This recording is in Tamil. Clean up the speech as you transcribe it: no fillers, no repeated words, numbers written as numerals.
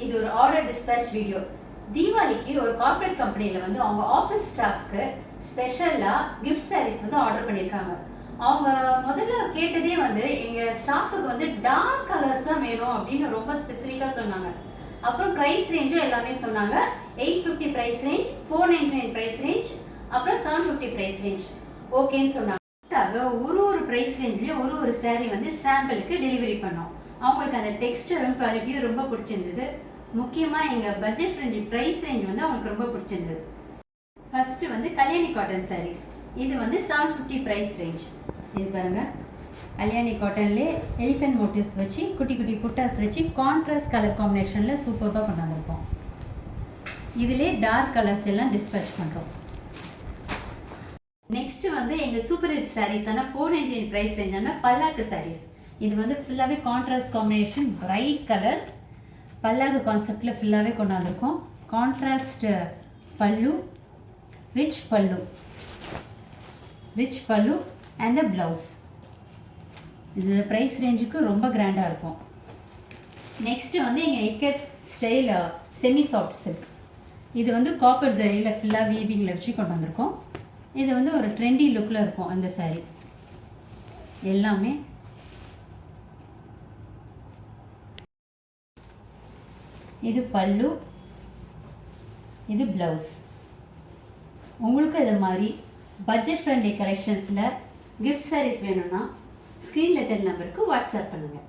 இது ஒரு ஆர்டர் டிஸ்பேட்ச் வீடியோ. தீபாவளிக்கு ஒரு கார்ப்பரேட் கம்பெனியில் வந்து அவங்க ஆஃபீஸ் ஸ்டாஃப்க்கு ஸ்பெஷலாக கிஃப்ட் சாரீஸ் வந்து ஆர்டர் பண்ணியிருக்காங்க. அவங்க முதல்ல கேட்டதே வந்து எங்கள் ஸ்டாஃபுக்கு வந்து டார்க் கலர்ஸ் தான் வேணும் அப்படின்னு ரொம்ப ஸ்பெசிஃபிக்காக சொன்னாங்க. அப்புறம் ப்ரைஸ் ரேஞ்சும் எல்லாமே சொன்னாங்க. 850 ப்ரைஸ் ரேஞ்ச், 499 ப்ரைஸ் ரேஞ்ச், அப்புறம் 750 ப்ரைஸ் ரேஞ்ச் ஓகேன்னு சொன்னாங்க. ஒரு ப்ரைஸ் ரேஞ்ச்லேயும் ஒரு சாரீ வந்து சாம்பிளுக்கு டெலிவரி பண்ணோம். அவங்களுக்கு அந்த டெக்ஸ்டரும் குவாலிட்டியும் ரொம்ப பிடிச்சிருந்தது. முக்கியமாக எங்கள் பட்ஜெட் ஃப்ரெண்ட்லி ப்ரைஸ் ரேஞ்ச் வந்து அவங்களுக்கு ரொம்ப பிடிச்சிருந்தது. ஃபஸ்ட்டு வந்து கல்யாணி காட்டன் சாரீஸ். இது வந்து 750 ப்ரைஸ் ரேஞ்ச். இது பாருங்கள், கல்யாணி காட்டன்லேயே எலிஃபென்ட் மோட்டிவ்ஸ் வச்சு குட்டி குட்டி புட்டாஸ் வச்சு கான்ட்ராஸ்ட் கலர் காம்பினேஷனில் சூப்பராக கொண்டு வந்திருக்கோம். இதிலே டார்க் கலர்ஸ் எல்லாம் டிஸ்பேட்ச் பண்ணுறோம். நெக்ஸ்ட் வந்து எங்கள் சூப்பர் ஹிட் சாரீஸான 499 ப்ரைஸ் ரேஞ்சான பல்லாக்கு சாரீஸ். இது வந்து ஃபுல்லாகவே கான்ட்ராஸ்ட் காம்பினேஷன், பிரைட் கலர்ஸ், பல்லாக்கு கான்செப்டில் ஃபுல்லாகவே கொண்டு வந்திருக்கோம். கான்ட்ராஸ்ட் பல்லு, ரிச் பல்லு அண்ட் த ப்ளவுஸ். இது ப்ரைஸ் ரேஞ்சுக்கு ரொம்ப கிராண்டாக இருக்கும். நெக்ஸ்ட்டு வந்து எங்கள் ikat style semi soft silk. இது வந்து காப்பர் ஜரியில் ஃபுல்லாக வீவிங்கில் வச்சு கொண்டு வந்திருக்கோம். இது வந்து ஒரு ட்ரெண்டி லுக்கில் இருக்கும் அந்த சாரீ. எல்லாமே இது பல்லு, இது ப்ளவுஸ். உங்களுக்கு இது மாதிரி பட்ஜெட் ஃப்ரெண்ட்லி கலெக்ஷன்ஸில் கிஃப்ட் சாரீஸ் வேணும்னா ஸ்க்ரீனில் தெரிய நம்பருக்கு வாட்ஸ்அப் பண்ணுங்கள்.